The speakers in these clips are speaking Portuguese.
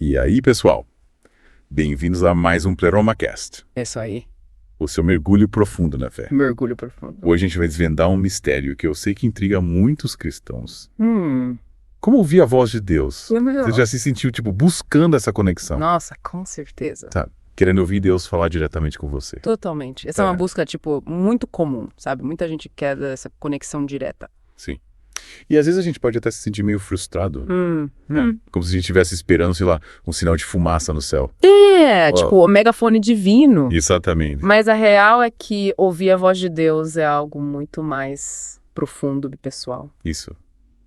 E aí, pessoal? Bem-vindos a mais um PleromaCast, É isso aí. o seu mergulho profundo na fé. Mergulho profundo. Hoje a gente vai desvendar um mistério que eu sei que intriga muitos cristãos. Hum. Como ouvir a voz de Deus? Legal. Você já se sentiu, buscando essa conexão, Nossa, com certeza. sabe? Querendo ouvir Deus falar diretamente com você. Totalmente. Essa é uma busca, muito comum, sabe? Muita gente quer essa conexão direta. Sim. E às vezes a gente pode até se sentir meio frustrado, né? Como se a gente estivesse esperando, sei lá, um sinal de fumaça no céu. O megafone divino. Exatamente. Mas a real é que ouvir a voz de Deus é algo muito mais profundo e pessoal. Isso.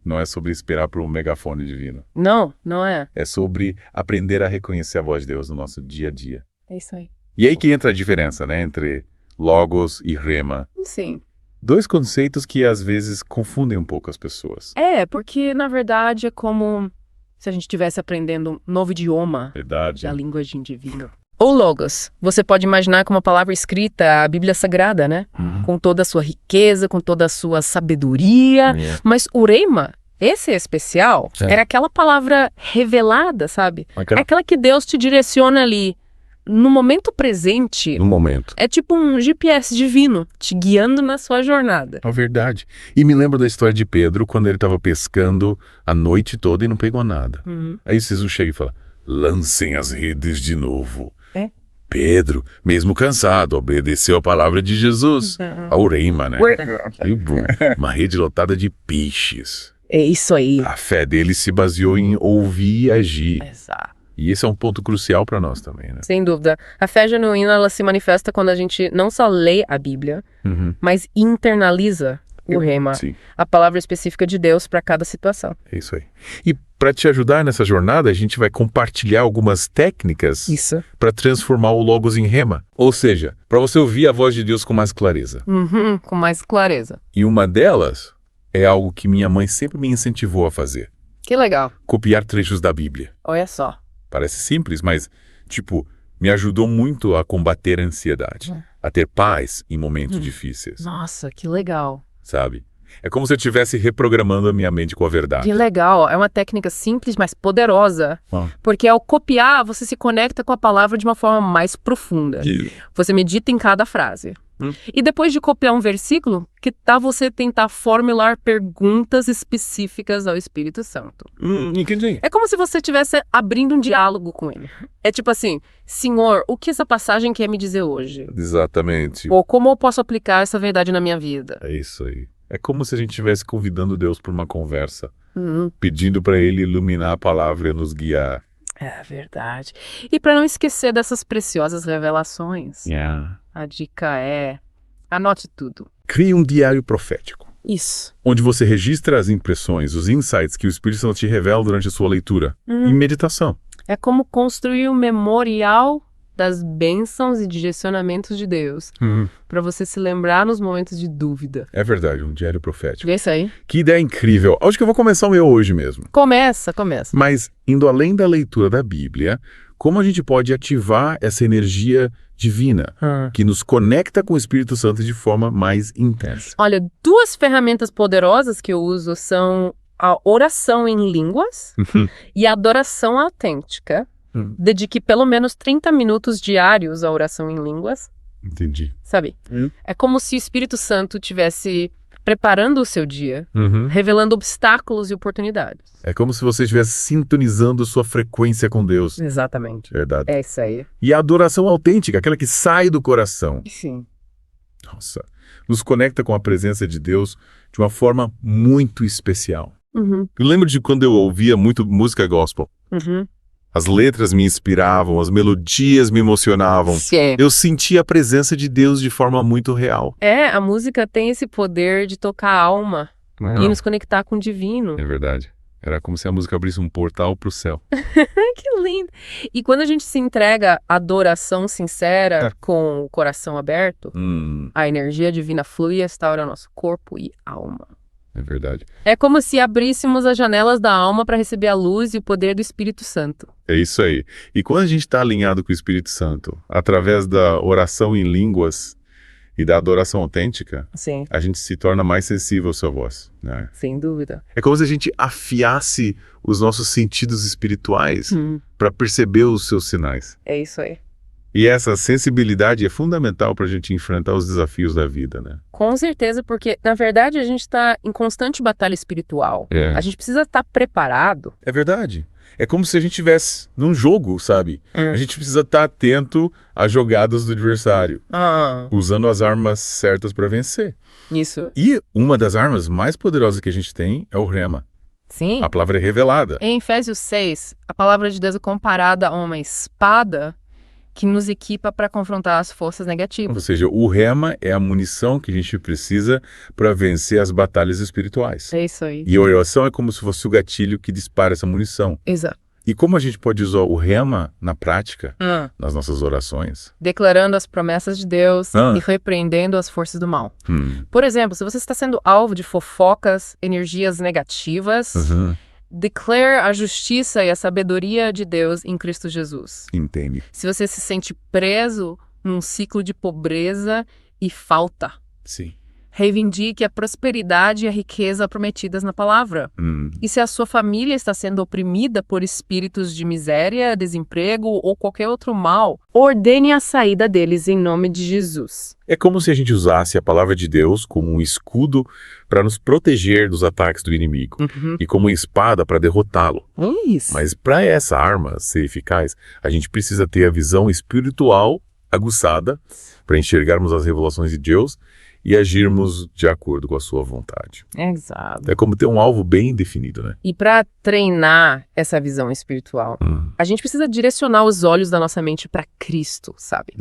Não é sobre esperar por um megafone divino. Não, não é. É sobre aprender a reconhecer a voz de Deus no nosso dia a dia. É isso aí. E aí que entra a diferença, né, entre logos e rema. Sim. Dois conceitos que às vezes confundem um pouco as pessoas. É, porque na verdade é como se a gente estivesse aprendendo um novo idioma Verdade. da linguagem divina. O Logos, você pode imaginar como uma palavra escrita, a Bíblia Sagrada, né? Com toda a sua riqueza, com toda a sua sabedoria. Mas o Rema, esse é especial, era aquela palavra revelada, sabe? É aquela que Deus te direciona ali. No momento presente, No momento. é tipo um GPS divino, te guiando na sua jornada. É verdade. E me lembro da história de Pedro, quando ele estava pescando a noite toda e não pegou nada. Aí Jesus chega e fala, lancem as redes de novo. É. Pedro, mesmo cansado, obedeceu a palavra de Jesus. Ao rema, né? E, bum, uma rede lotada de peixes. É isso aí. A fé dele se baseou em ouvir e agir. Exato. E esse é um ponto crucial para nós também, né? Sem dúvida. A fé genuína, ela se manifesta quando a gente não só lê a Bíblia, mas internaliza o rema, Sim, a palavra específica de Deus para cada situação. é isso aí. E para te ajudar nessa jornada, a gente vai compartilhar algumas técnicas Isso. para transformar o logos em rema. Ou seja, para você ouvir a voz de Deus com mais clareza. Com mais clareza. E uma delas é algo que minha mãe sempre me incentivou a fazer. Que legal. Copiar trechos da Bíblia. Olha só. Parece simples, mas, me ajudou muito a combater a ansiedade, a ter paz em momentos difíceis, Nossa, que legal. sabe? É como se eu estivesse reprogramando a minha mente com a verdade. Que legal. É uma técnica simples, mas poderosa. Porque ao copiar, você se conecta com a palavra de uma forma mais profunda. Você medita em cada frase. E depois de copiar um versículo, que tal você tentar formular perguntas específicas ao Espírito Santo? Entendi. É como se você estivesse abrindo um diálogo com ele. É tipo assim, Senhor, o que essa passagem quer me dizer hoje? Exatamente. Ou como eu posso aplicar essa verdade na minha vida? É isso aí. É como se a gente estivesse convidando Deus para uma conversa, pedindo para Ele iluminar a palavra e nos guiar. É verdade. E para não esquecer dessas preciosas revelações, a dica é, anote tudo. Crie um diário profético, Isso. onde você registra as impressões, os insights que o Espírito Santo te revela durante a sua leitura e meditação. É como construir um memorial das bênçãos e direcionamentos de Deus, para você se lembrar nos momentos de dúvida. É verdade, um diário profético. É isso aí. Que ideia incrível. Acho que eu vou começar o meu hoje mesmo. Começa. Mas, indo além da leitura da Bíblia, como a gente pode ativar essa energia divina que nos conecta com o Espírito Santo de forma mais intensa? Olha, duas ferramentas poderosas que eu uso são a oração em línguas e a adoração autêntica. Dedique pelo menos 30 minutos diários à oração em línguas, Entendi. sabe? É como se o Espírito Santo estivesse preparando o seu dia, revelando obstáculos e oportunidades. É como se você estivesse sintonizando sua frequência com Deus. Exatamente. Verdade. É isso aí. E a adoração autêntica, aquela que sai do coração. Sim. Nossa, nos conecta com a presença de Deus de uma forma muito especial. Eu lembro de quando eu ouvia muito música gospel. As letras me inspiravam, as melodias me emocionavam. Sim. Eu sentia a presença de Deus de forma muito real. É, a música tem esse poder de tocar a alma e nos conectar com o divino. É verdade. Era como se a música abrisse um portal para o céu. Que lindo! E quando a gente se entrega à adoração sincera, com o coração aberto, a energia divina flui e restaura nosso corpo e alma. É verdade. É como se abríssemos as janelas da alma para receber a luz e o poder do Espírito Santo. É isso aí. E quando a gente está alinhado com o Espírito Santo, através da oração em línguas, e da adoração autêntica, Sim. a gente se torna mais sensível à sua voz, né? Sem dúvida. É como se a gente afiasse os nossos sentidos espirituais para perceber os seus sinais. É isso aí. E essa sensibilidade é fundamental para a gente enfrentar os desafios da vida, né? Com certeza, porque, na verdade, a gente está em constante batalha espiritual. A gente precisa estar preparado. É verdade. É como se a gente estivesse num jogo, sabe? A gente precisa estar atento às jogadas do adversário, usando as armas certas para vencer. Isso. E uma das armas mais poderosas que a gente tem é o rema. Sim. A palavra é revelada. Em Efésios 6, a palavra de Deus é comparada a uma espada que nos equipa para confrontar as forças negativas. Ou seja, o rema é a munição que a gente precisa para vencer as batalhas espirituais. É isso aí. E a oração é como se fosse o gatilho que dispara essa munição. Exato. E como a gente pode usar o rema na prática, nas nossas orações? Declarando as promessas de Deus e repreendendo as forças do mal. Por exemplo, se você está sendo alvo de fofocas, energias negativas, declare a justiça e a sabedoria de Deus em Cristo Jesus. Entende. Se você se sente preso num ciclo de pobreza e falta, Sim. reivindique a prosperidade e a riqueza prometidas na palavra. E se a sua família está sendo oprimida por espíritos de miséria, desemprego ou qualquer outro mal, ordene a saída deles em nome de Jesus. É como se a gente usasse a palavra de Deus como um escudo para nos proteger dos ataques do inimigo e como uma espada para derrotá-lo. Isso. Mas para essa arma ser eficaz, a gente precisa ter a visão espiritual aguçada para enxergarmos as revelações de Deus e agirmos de acordo com a sua vontade. Exato. É como ter um alvo bem definido, né? E para treinar essa visão espiritual, a gente precisa direcionar os olhos da nossa mente para Cristo, sabe?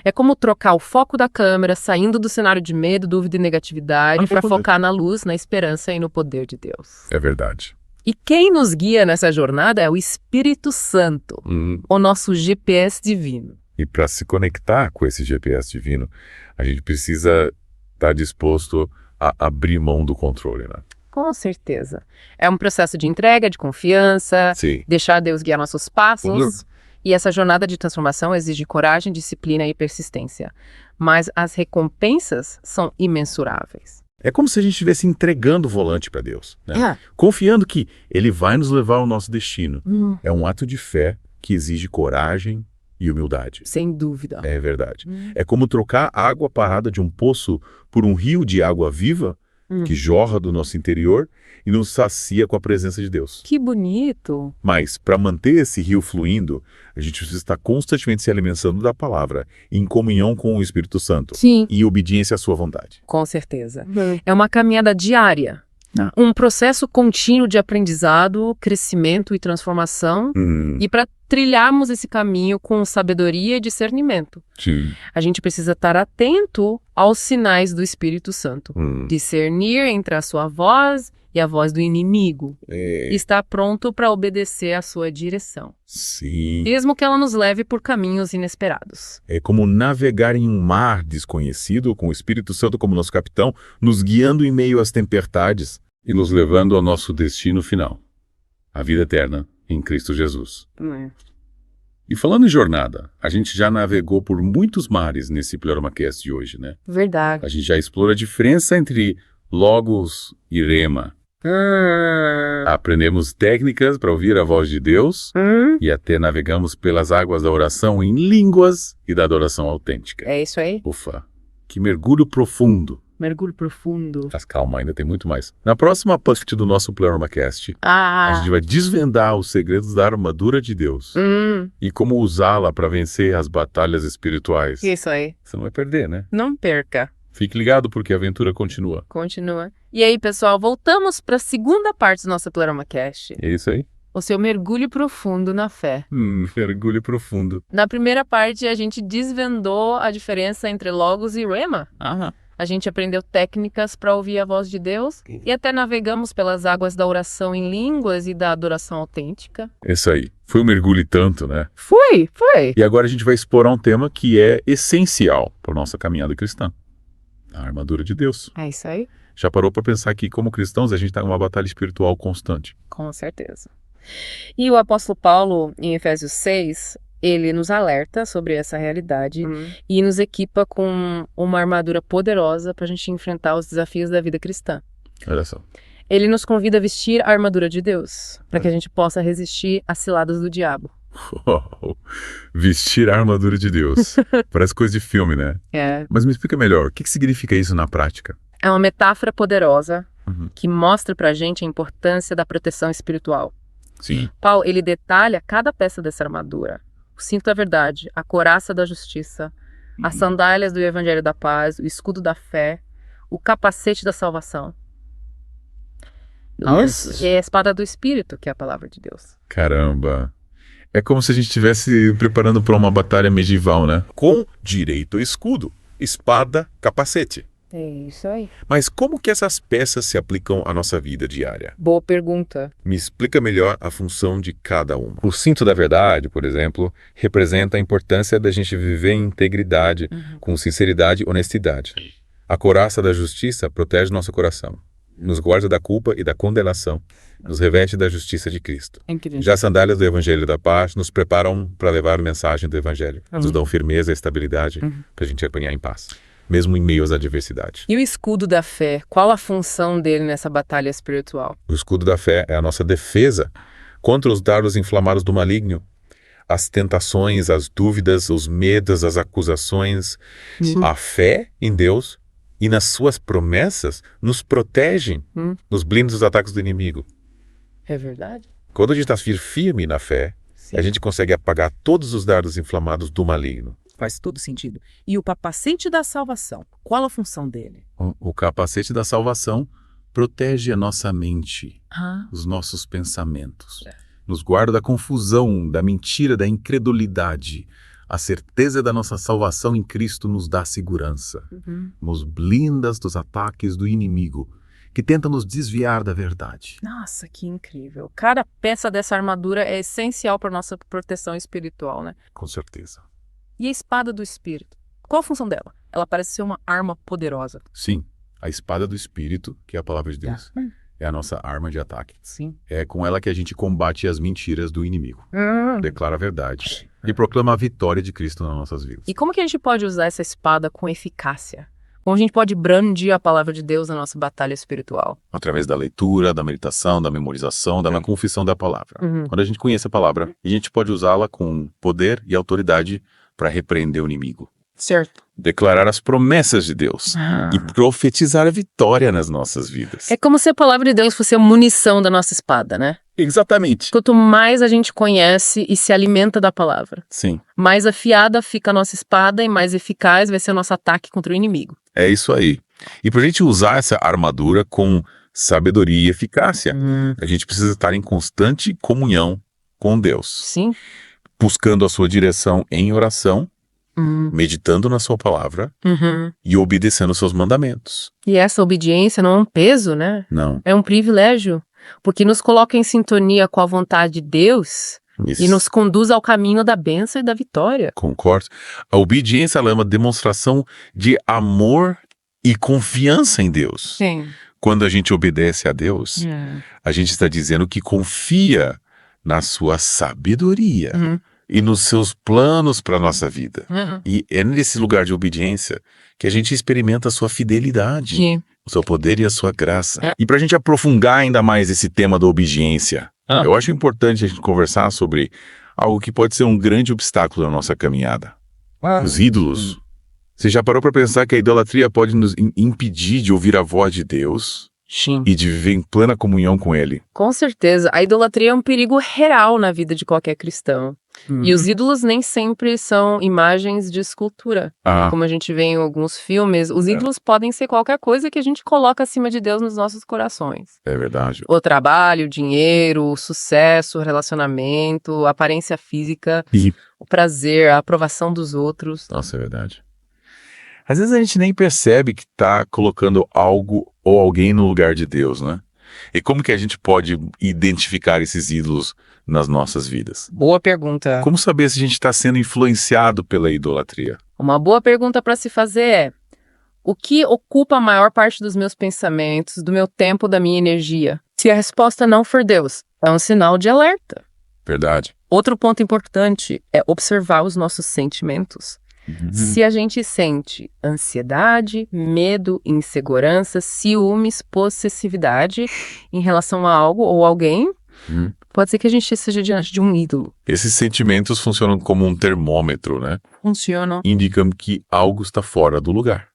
É como trocar o foco da câmera, saindo do cenário de medo, dúvida e negatividade, para focar na luz, na esperança e no poder de Deus. É verdade. E quem nos guia nessa jornada é o Espírito Santo, o nosso GPS divino. E para se conectar com esse GPS divino, a gente precisa estar disposto a abrir mão do controle, né? Com certeza. É um processo de entrega, de confiança, deixar Deus guiar nossos passos. E essa jornada de transformação exige coragem, disciplina e persistência. Mas as recompensas são imensuráveis. É como se a gente estivesse entregando o volante para Deus, né? Confiando que Ele vai nos levar ao nosso destino. É um ato de fé que exige coragem e humildade. Sem dúvida. É verdade. É como trocar água parada de um poço por um rio de água viva que jorra do nosso interior e nos sacia com a presença de Deus. Que bonito! Mas, para manter esse rio fluindo, a gente precisa estar constantemente se alimentando da palavra, em comunhão com o Espírito Santo. Sim. E obediência à sua vontade. Com certeza. É uma caminhada diária. Um processo contínuo de aprendizado, crescimento e transformação. E para trilharmos esse caminho com sabedoria e discernimento, a gente precisa estar atento aos sinais do Espírito Santo. Discernir entre a sua voz e a voz do inimigo. E estar pronto para obedecer à sua direção. Sim. Mesmo que ela nos leve por caminhos inesperados. É como navegar em um mar desconhecido, com o Espírito Santo como nosso capitão, nos guiando em meio às tempestades e nos levando ao nosso destino final, a vida eterna em Cristo Jesus. E falando em jornada, a gente já navegou por muitos mares nesse PleromaCast de hoje, né? Verdade. A gente já explora a diferença entre Logos e Rema. Aprendemos técnicas para ouvir a voz de Deus e até navegamos pelas águas da oração em línguas e da adoração autêntica. É isso aí. Ufa, que mergulho profundo. Mergulho profundo. Mas calma, ainda tem muito mais. Na próxima parte do nosso PleromaCast, a gente vai desvendar os segredos da armadura de Deus e como usá-la para vencer as batalhas espirituais. Isso aí. Você não vai perder, né? Não perca. Fique ligado porque a aventura continua. Continua. E aí, pessoal, voltamos para a segunda parte do nosso PleromaCast. É isso aí. O seu mergulho profundo na fé. Mergulho profundo. Na primeira parte, a gente desvendou a diferença entre Logos e Rema. A gente aprendeu técnicas para ouvir a voz de Deus e até navegamos pelas águas da oração em línguas e da adoração autêntica. Isso aí. Foi um mergulho e tanto, né? Foi. E agora a gente vai explorar um tema que é essencial para a nossa caminhada cristã. A armadura de Deus. É isso aí. Já parou para pensar que, como cristãos, a gente está em uma batalha espiritual constante? Com certeza. E o apóstolo Paulo, em Efésios 6, Ele nos alerta sobre essa realidade e nos equipa com uma armadura poderosa para a gente enfrentar os desafios da vida cristã. Olha só. Ele nos convida a vestir a armadura de Deus, para que a gente possa resistir às ciladas do diabo. Oh, vestir a armadura de Deus. Parece coisa de filme, né? É. Mas me explica melhor, o que significa isso na prática? É uma metáfora poderosa que mostra pra gente a importância da proteção espiritual. Sim. Paulo, ele detalha cada peça dessa armadura. O cinto da verdade, a couraça da justiça, as sandálias do evangelho da paz, o escudo da fé, o capacete da salvação. Nossa. E a espada do Espírito, que é a palavra de Deus. Caramba. É como se a gente estivesse preparando para uma batalha medieval, né? Com direito ao escudo, espada, capacete. É isso aí. Mas como que essas peças se aplicam à nossa vida diária? Boa pergunta. Me explica melhor a função de cada uma. O cinto da verdade, por exemplo, representa a importância da gente viver em integridade, com sinceridade e honestidade. A couraça da justiça protege nosso coração, nos guarda da culpa e da condenação, nos reveste da justiça de Cristo. Já as sandálias do Evangelho da Paz nos preparam para levar a mensagem do Evangelho, nos dão firmeza e estabilidade para a gente apanhar em paz, mesmo em meio às adversidades. E o escudo da fé, qual a função dele nessa batalha espiritual? O escudo da fé é a nossa defesa contra os dardos inflamados do maligno, as tentações, as dúvidas, os medos, as acusações. A fé em Deus e nas suas promessas nos protegem, nos blinda dos ataques do inimigo. É verdade? Quando a gente está firme na fé, a gente consegue apagar todos os dardos inflamados do maligno. Faz todo sentido. E o capacete da salvação, qual a função dele? O capacete da salvação protege a nossa mente, os nossos pensamentos. Nos guarda da confusão, da mentira, da incredulidade. A certeza da nossa salvação em Cristo nos dá segurança. Nos blinda dos ataques do inimigo, que tenta nos desviar da verdade. Nossa, que incrível. Cada peça dessa armadura é essencial para nossa proteção espiritual, né? Com certeza. E a espada do Espírito? Qual a função dela? Ela parece ser uma arma poderosa. Sim, a espada do Espírito, que é a palavra de Deus, é a nossa arma de ataque. Sim. É com ela que a gente combate as mentiras do inimigo. Declara a verdade e proclama a vitória de Cristo nas nossas vidas. E como que a gente pode usar essa espada com eficácia? Como a gente pode brandir a palavra de Deus na nossa batalha espiritual? Através da leitura, da meditação, da memorização, da confissão da palavra. Quando a gente conhece a palavra, a gente pode usá-la com poder e autoridade para repreender o inimigo. Certo. Declarar as promessas de Deus e profetizar a vitória nas nossas vidas. É como se a palavra de Deus fosse a munição da nossa espada, né? Exatamente. Quanto mais a gente conhece e se alimenta da palavra, Sim. mais afiada fica a nossa espada e mais eficaz vai ser o nosso ataque contra o inimigo. É isso aí. E para a gente usar essa armadura com sabedoria e eficácia, a gente precisa estar em constante comunhão com Deus. Sim. Buscando a sua direção em oração, meditando na sua palavra e obedecendo os seus mandamentos. E essa obediência não é um peso, né? Não. É um privilégio, porque nos coloca em sintonia com a vontade de Deus Isso. e nos conduz ao caminho da bênção e da vitória. Concordo. A obediência ela é uma demonstração de amor e confiança em Deus. Sim. Quando a gente obedece a Deus, a gente está dizendo que confia na sua sabedoria e nos seus planos para a nossa vida. E é nesse lugar de obediência que a gente experimenta a sua fidelidade, o seu poder e a sua graça. E para a gente aprofundar ainda mais esse tema da obediência, eu acho importante a gente conversar sobre algo que pode ser um grande obstáculo na nossa caminhada. Os ídolos. Você já parou para pensar que a idolatria pode nos impedir de ouvir a voz de Deus? Sim. E de viver em plena comunhão com Ele? Com certeza. A idolatria é um perigo real na vida de qualquer cristão. E os ídolos nem sempre são imagens de escultura. Como a gente vê em alguns filmes, os ídolos podem ser qualquer coisa que a gente coloca acima de Deus nos nossos corações. É verdade. O trabalho, o dinheiro, o sucesso, o relacionamento, a aparência física, o prazer, a aprovação dos outros. Nossa, é verdade. Às vezes a gente nem percebe que está colocando algo ou alguém no lugar de Deus, né? E como que a gente pode identificar esses ídolos nas nossas vidas? Boa pergunta. Como saber se a gente está sendo influenciado pela idolatria? Uma boa pergunta para se fazer é: o que ocupa a maior parte dos meus pensamentos, do meu tempo, da minha energia? Se a resposta não for Deus, é um sinal de alerta. Verdade. Outro ponto importante é observar os nossos sentimentos. Se a gente sente ansiedade, medo, insegurança, ciúmes, possessividade em relação a algo ou alguém, pode ser que a gente esteja diante de um ídolo. Esses sentimentos funcionam como um termômetro, né? Funcionam. Indicam que algo está fora do lugar.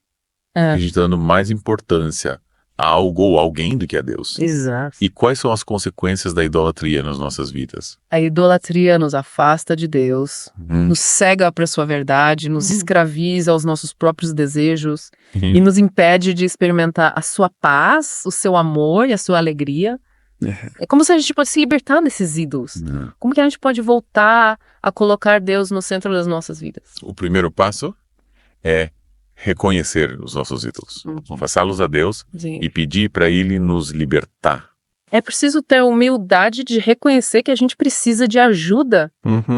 A gente está dando mais importância a algo ou alguém do que a Deus. Exato. E quais são as consequências da idolatria nas nossas vidas? A idolatria nos afasta de Deus, nos cega para a sua verdade, nos escraviza aos nossos próprios desejos e nos impede de experimentar a sua paz, o seu amor e a sua alegria. É como se a gente pode se libertar desses ídolos. Como que a gente pode voltar a colocar Deus no centro das nossas vidas? O primeiro passo é reconhecer os nossos ídolos, confessá-los a Deus e pedir para Ele nos libertar. É preciso ter humildade de reconhecer que a gente precisa de ajuda,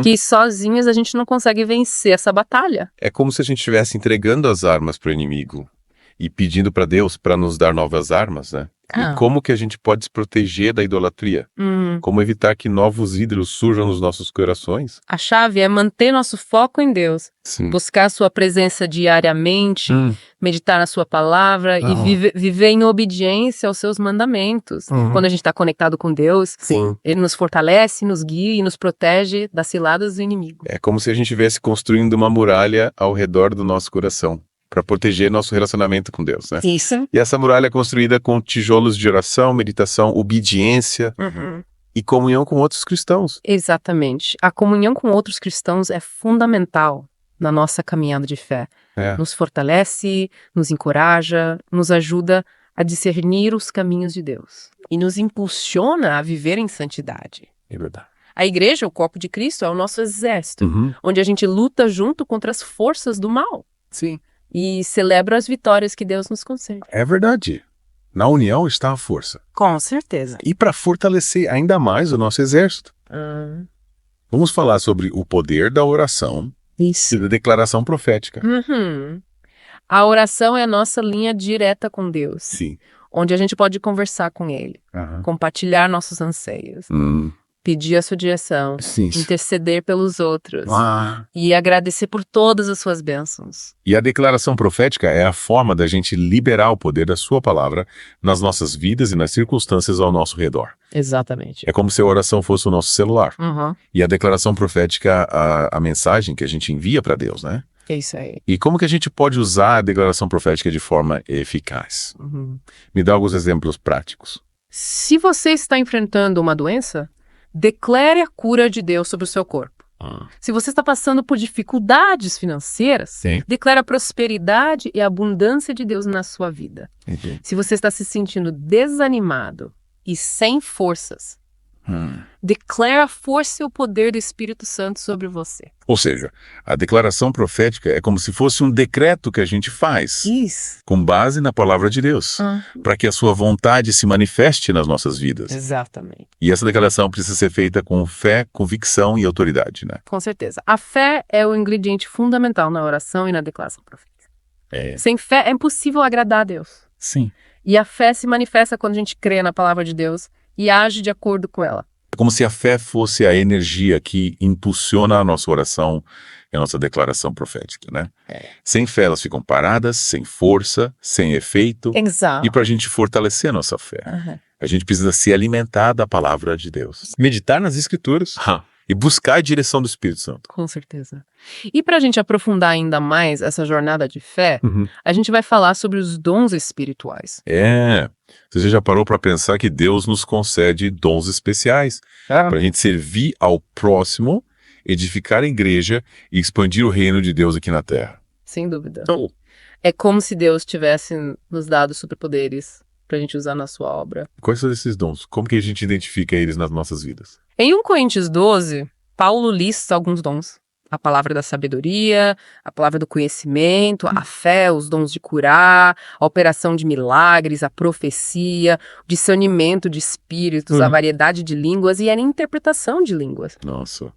que sozinhos a gente não consegue vencer essa batalha. É como se a gente estivesse entregando as armas para o inimigo e pedindo para Deus para nos dar novas armas, né? E como que a gente pode se proteger da idolatria? Como evitar que novos ídolos surjam nos nossos corações? A chave é manter nosso foco em Deus, buscar a sua presença diariamente, meditar na sua palavra e viver em obediência aos seus mandamentos. Quando a gente está conectado com Deus, Ele nos fortalece, nos guia e nos protege das ciladas do inimigo. É como se a gente estivesse construindo uma muralha ao redor do nosso coração, para proteger nosso relacionamento com Deus, né? Isso. E essa muralha é construída com tijolos de oração, meditação, obediência e comunhão com outros cristãos. Exatamente. A comunhão com outros cristãos é fundamental na nossa caminhada de fé. Nos fortalece, nos encoraja, nos ajuda a discernir os caminhos de Deus e nos impulsiona a viver em santidade. É verdade. A igreja, o corpo de Cristo, é o nosso exército, onde a gente luta junto contra as forças do mal. Sim. E celebra as vitórias que Deus nos concede. É verdade. Na união está a força. Com certeza. E para fortalecer ainda mais o nosso exército. Vamos falar sobre o poder da oração e da declaração profética. A oração é a nossa linha direta com Deus. Sim. Onde a gente pode conversar com Ele, compartilhar nossos anseios, pedir a sua direção, interceder pelos outros e agradecer por todas as suas bênçãos. E a declaração profética é a forma da gente liberar o poder da sua palavra nas nossas vidas e nas circunstâncias ao nosso redor. Exatamente. É como se a oração fosse o nosso celular. E a declaração profética, a mensagem que a gente envia para Deus, né? É isso aí. E como que a gente pode usar a declaração profética de forma eficaz? Me dá alguns exemplos práticos. Se você está enfrentando uma doença, declare a cura de Deus sobre o seu corpo. Se você está passando por dificuldades financeiras, declare a prosperidade e a abundância de Deus na sua vida. Se você está se sentindo desanimado e sem forças, declare a força e o poder do Espírito Santo sobre você. Ou seja, a declaração profética é como se fosse um decreto que a gente faz, com base na palavra de Deus, para que a sua vontade se manifeste nas nossas vidas. Exatamente. E essa declaração precisa ser feita com fé, convicção e autoridade, né? Com certeza. A fé é o ingrediente fundamental na oração e na declaração profética. Sem fé é impossível agradar a Deus. Sim. E a fé se manifesta quando a gente crê na palavra de Deus e age de acordo com ela. É como se a fé fosse a energia que impulsiona a nossa oração e a nossa declaração profética, né? Sem fé elas ficam paradas, sem força, sem efeito. Exato. E para a gente fortalecer a nossa fé, a gente precisa se alimentar da palavra de Deus. Meditar nas Escrituras. E buscar a direção do Espírito Santo. Com certeza. E para a gente aprofundar ainda mais essa jornada de fé, a gente vai falar sobre os dons espirituais. Você já parou para pensar que Deus nos concede dons especiais para a gente servir ao próximo, edificar a igreja e expandir o reino de Deus aqui na Terra? Sem dúvida. É como se Deus tivesse nos dado superpoderes para a gente usar na sua obra. Quais são esses dons? Como que a gente identifica eles nas nossas vidas? Em 1 Coríntios 12, Paulo lista alguns dons. A palavra da sabedoria, a palavra do conhecimento, a fé, os dons de curar, a operação de milagres, a profecia, o discernimento de espíritos, a variedade de línguas e a interpretação de línguas. Nossa,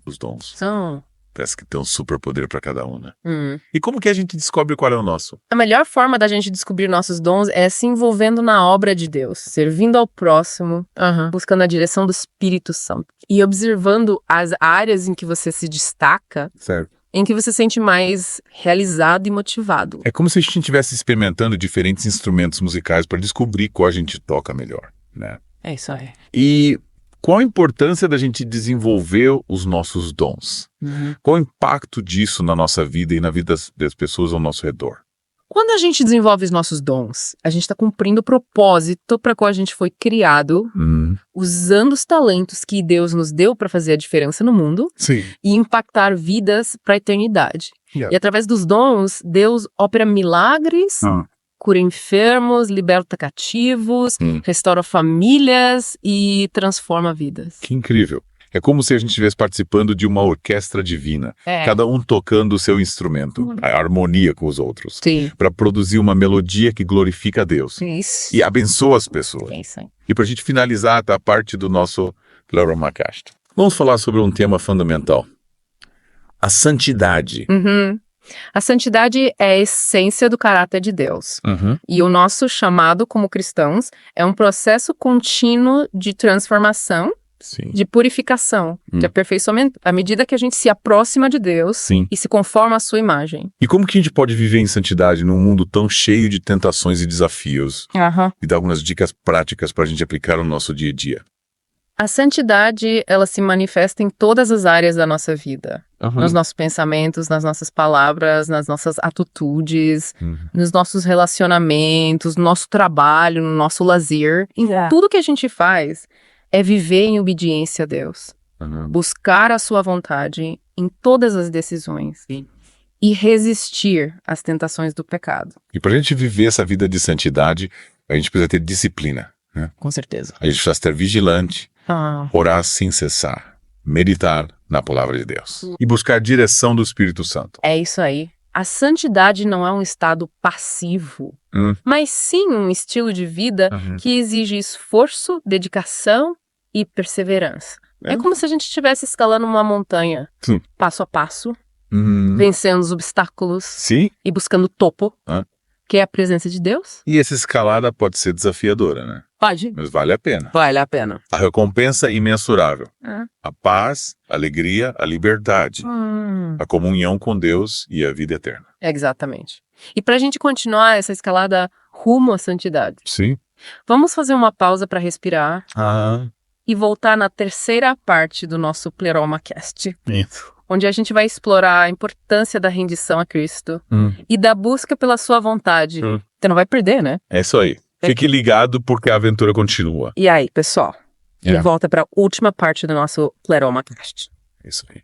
os dons. São Parece que tem um superpoder para cada um, né? E como que a gente descobre qual é o nosso? A melhor forma da gente descobrir nossos dons é se envolvendo na obra de Deus, servindo ao próximo, buscando a direção do Espírito Santo e observando as áreas em que você se destaca, Certo. em que você se sente mais realizado e motivado. É como se a gente estivesse experimentando diferentes instrumentos musicais para descobrir qual a gente toca melhor, né? É isso aí. E qual a importância da gente desenvolver os nossos dons? Qual o impacto disso na nossa vida e na vida das pessoas ao nosso redor? Quando a gente desenvolve os nossos dons, a gente está cumprindo o propósito para qual a gente foi criado, usando os talentos que Deus nos deu para fazer a diferença no mundo Sim. e impactar vidas para a eternidade. Yeah. E através dos dons, Deus opera milagres, cura enfermos, liberta cativos, restaura famílias e transforma vidas. Que incrível. É como se a gente estivesse participando de uma orquestra divina, cada um tocando o seu instrumento, a harmonia com os outros, para produzir uma melodia que glorifica a Deus e abençoa as pessoas. É isso aí. E para a gente finalizar a parte do nosso Pleromacast, vamos falar sobre um tema fundamental: a santidade. A santidade é a essência do caráter de Deus. E o nosso chamado como cristãos é um processo contínuo de transformação, de purificação, de aperfeiçoamento, à medida que a gente se aproxima de Deus e se conforma à sua imagem. E como que a gente pode viver em santidade num mundo tão cheio de tentações e desafios? E dar algumas dicas práticas para a gente aplicar no nosso dia a dia. A santidade, ela se manifesta em todas as áreas da nossa vida. Nos nossos pensamentos, nas nossas palavras, nas nossas atitudes, nos nossos relacionamentos, no nosso trabalho, no nosso lazer. Em tudo que a gente faz é viver em obediência a Deus. Buscar a sua vontade em todas as decisões. E resistir às tentações do pecado. E para a gente viver essa vida de santidade, a gente precisa ter disciplina, né? Com certeza. A gente precisa estar vigilante, orar sem cessar, meditar na palavra de Deus e buscar a direção do Espírito Santo. É isso aí. A santidade não é um estado passivo, mas sim um estilo de vida que exige esforço, dedicação e perseverança. É como se a gente estivesse escalando uma montanha, passo a passo, vencendo os obstáculos e buscando o topo, que é a presença de Deus. E essa escalada pode ser desafiadora, né? Pode. Mas vale a pena. Vale a pena. A recompensa é imensurável. A paz, a alegria, a liberdade, a comunhão com Deus e a vida eterna. Exatamente. E para a gente continuar essa escalada rumo à santidade, vamos fazer uma pausa para respirar e voltar na terceira parte do nosso Pleromacast. Isso. Onde a gente vai explorar a importância da rendição a Cristo e da busca pela sua vontade. Você não vai perder, né? É isso aí. Fique ligado porque a aventura continua. E aí, pessoal? De volta para a última parte do nosso Pleromacast. Isso aí.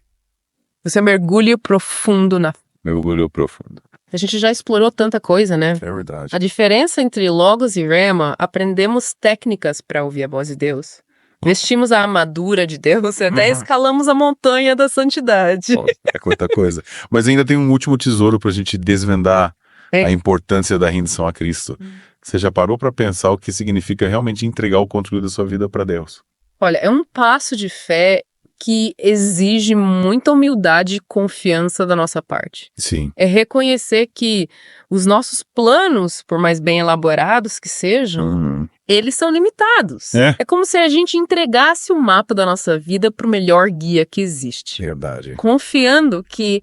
Você mergulha profundo na... Mergulho profundo. A gente já explorou tanta coisa, né? É verdade. A diferença entre Logos e Rema, aprendemos técnicas para ouvir a voz de Deus. Vestimos a armadura de Deus e até escalamos a montanha da santidade. É muita coisa. Mas ainda tem um último tesouro para a gente desvendar a importância da rendição a Cristo. Você já parou para pensar o que significa realmente entregar o controle da sua vida para Deus? Olha, é um passo de fé que exige muita humildade e confiança da nossa parte. Sim. É reconhecer que os nossos planos, por mais bem elaborados que sejam, eles são limitados. É como se a gente entregasse o mapa da nossa vida para o melhor guia que existe. Verdade. Confiando que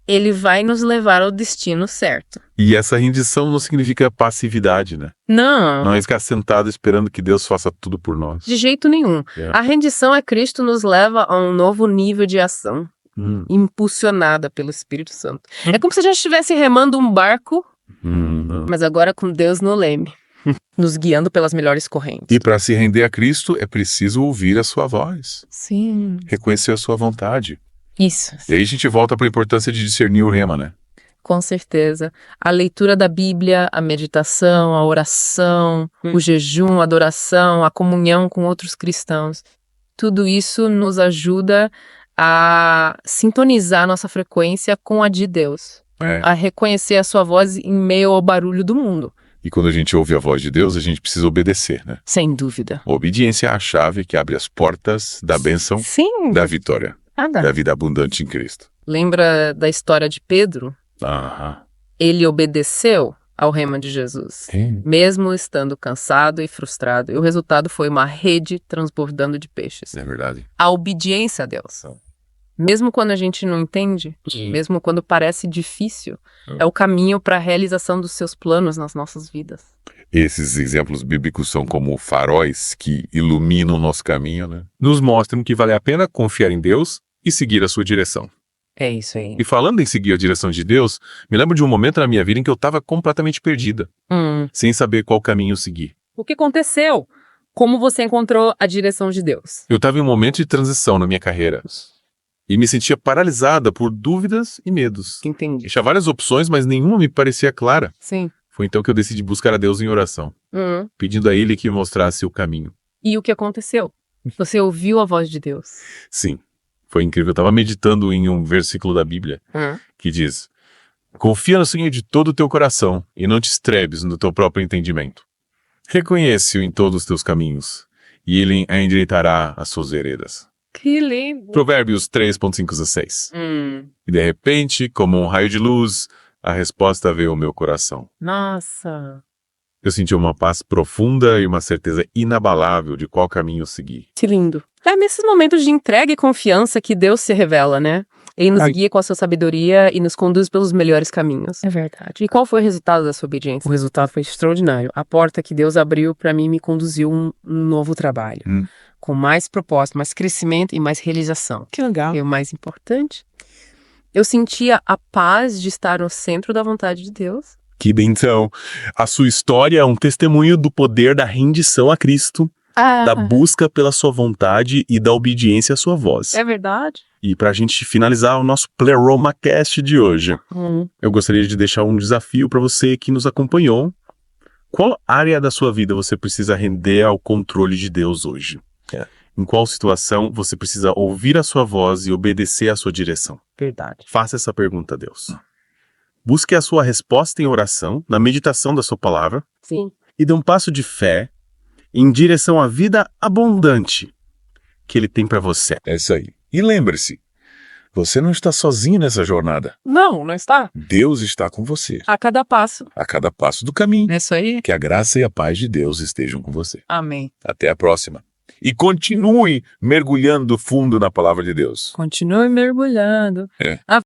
ele vai nos levar ao destino certo. E essa rendição não significa passividade, né? Não. Não é ficar sentado esperando que Deus faça tudo por nós. De jeito nenhum. A rendição a Cristo nos leva a um novo nível de ação, impulsionada pelo Espírito Santo. É como se a gente estivesse remando um barco, mas agora com Deus no leme, nos guiando pelas melhores correntes. E para se render a Cristo é preciso ouvir a sua voz. Sim. Reconhecer a sua vontade. Isso. E aí a gente volta para a importância de discernir o rema, né? Com certeza. A leitura da Bíblia, a meditação, a oração, o jejum, a adoração, a comunhão com outros cristãos. Tudo isso nos ajuda a sintonizar nossa frequência com a de Deus. A reconhecer a sua voz em meio ao barulho do mundo. E quando a gente ouve a voz de Deus, a gente precisa obedecer, né? Sem dúvida. A obediência é a chave que abre as portas da bênção, da vitória. da vida abundante em Cristo. Lembra da história de Pedro? Aham. Ele obedeceu ao rema de Jesus, mesmo estando cansado e frustrado. E o resultado foi uma rede transbordando de peixes. É verdade. A obediência a Deus. Mesmo quando a gente não entende, mesmo quando parece difícil, é o caminho para a realização dos seus planos nas nossas vidas. Esses exemplos bíblicos são como faróis que iluminam o nosso caminho, né? Nos mostram que vale a pena confiar em Deus e seguir a sua direção. É isso aí. E falando em seguir a direção de Deus, me lembro de um momento na minha vida em que eu estava completamente perdida, sem saber qual caminho seguir. O que aconteceu? Como você encontrou a direção de Deus? Eu estava em um momento de transição na minha carreira e me sentia paralisada por dúvidas e medos. Entendi. Tinha várias opções, mas nenhuma me parecia clara. Sim. Foi então que eu decidi buscar a Deus em oração, pedindo a Ele que me mostrasse o caminho. E o que aconteceu? Você ouviu a voz de Deus? Sim, foi incrível. Eu estava meditando em um versículo da Bíblia que diz: confia no Senhor de todo o teu coração e não te estrebes no teu próprio entendimento. Reconhece-o em todos os teus caminhos e Ele endireitará as suas veredas. Que lindo! Provérbios 3.5-6. E de repente, como um raio de luz, a resposta veio ao meu coração. Nossa! Eu senti uma paz profunda e uma certeza inabalável de qual caminho seguir. Que lindo! É nesses momentos de entrega e confiança que Deus se revela, né? Ele nos guia com a sua sabedoria e nos conduz pelos melhores caminhos. É verdade. E qual foi o resultado da sua obediência? O resultado foi extraordinário. A porta que Deus abriu para mim me conduziu a um novo trabalho. Com mais propósito, mais crescimento e mais realização. Que legal. E o mais importante? Eu sentia a paz de estar no centro da vontade de Deus. Que bênção! A sua história é um testemunho do poder da rendição a Cristo, da busca pela sua vontade e da obediência à sua voz. É verdade. E para a gente finalizar o nosso Pleromacast de hoje, eu gostaria de deixar um desafio para você que nos acompanhou. Qual área da sua vida você precisa render ao controle de Deus hoje? Em qual situação você precisa ouvir a sua voz e obedecer à sua direção? Verdade. Faça essa pergunta a Deus. Busque a sua resposta em oração, na meditação da sua palavra. Sim. E dê um passo de fé em direção à vida abundante que Ele tem para você. É isso aí. E lembre-se, você não está sozinho nessa jornada. Não está. Deus está com você. A cada passo. A cada passo do caminho. É isso aí? Que a graça e a paz de Deus estejam com você. Amém. Até a próxima. E continue mergulhando fundo na palavra de Deus. Continue mergulhando. É. A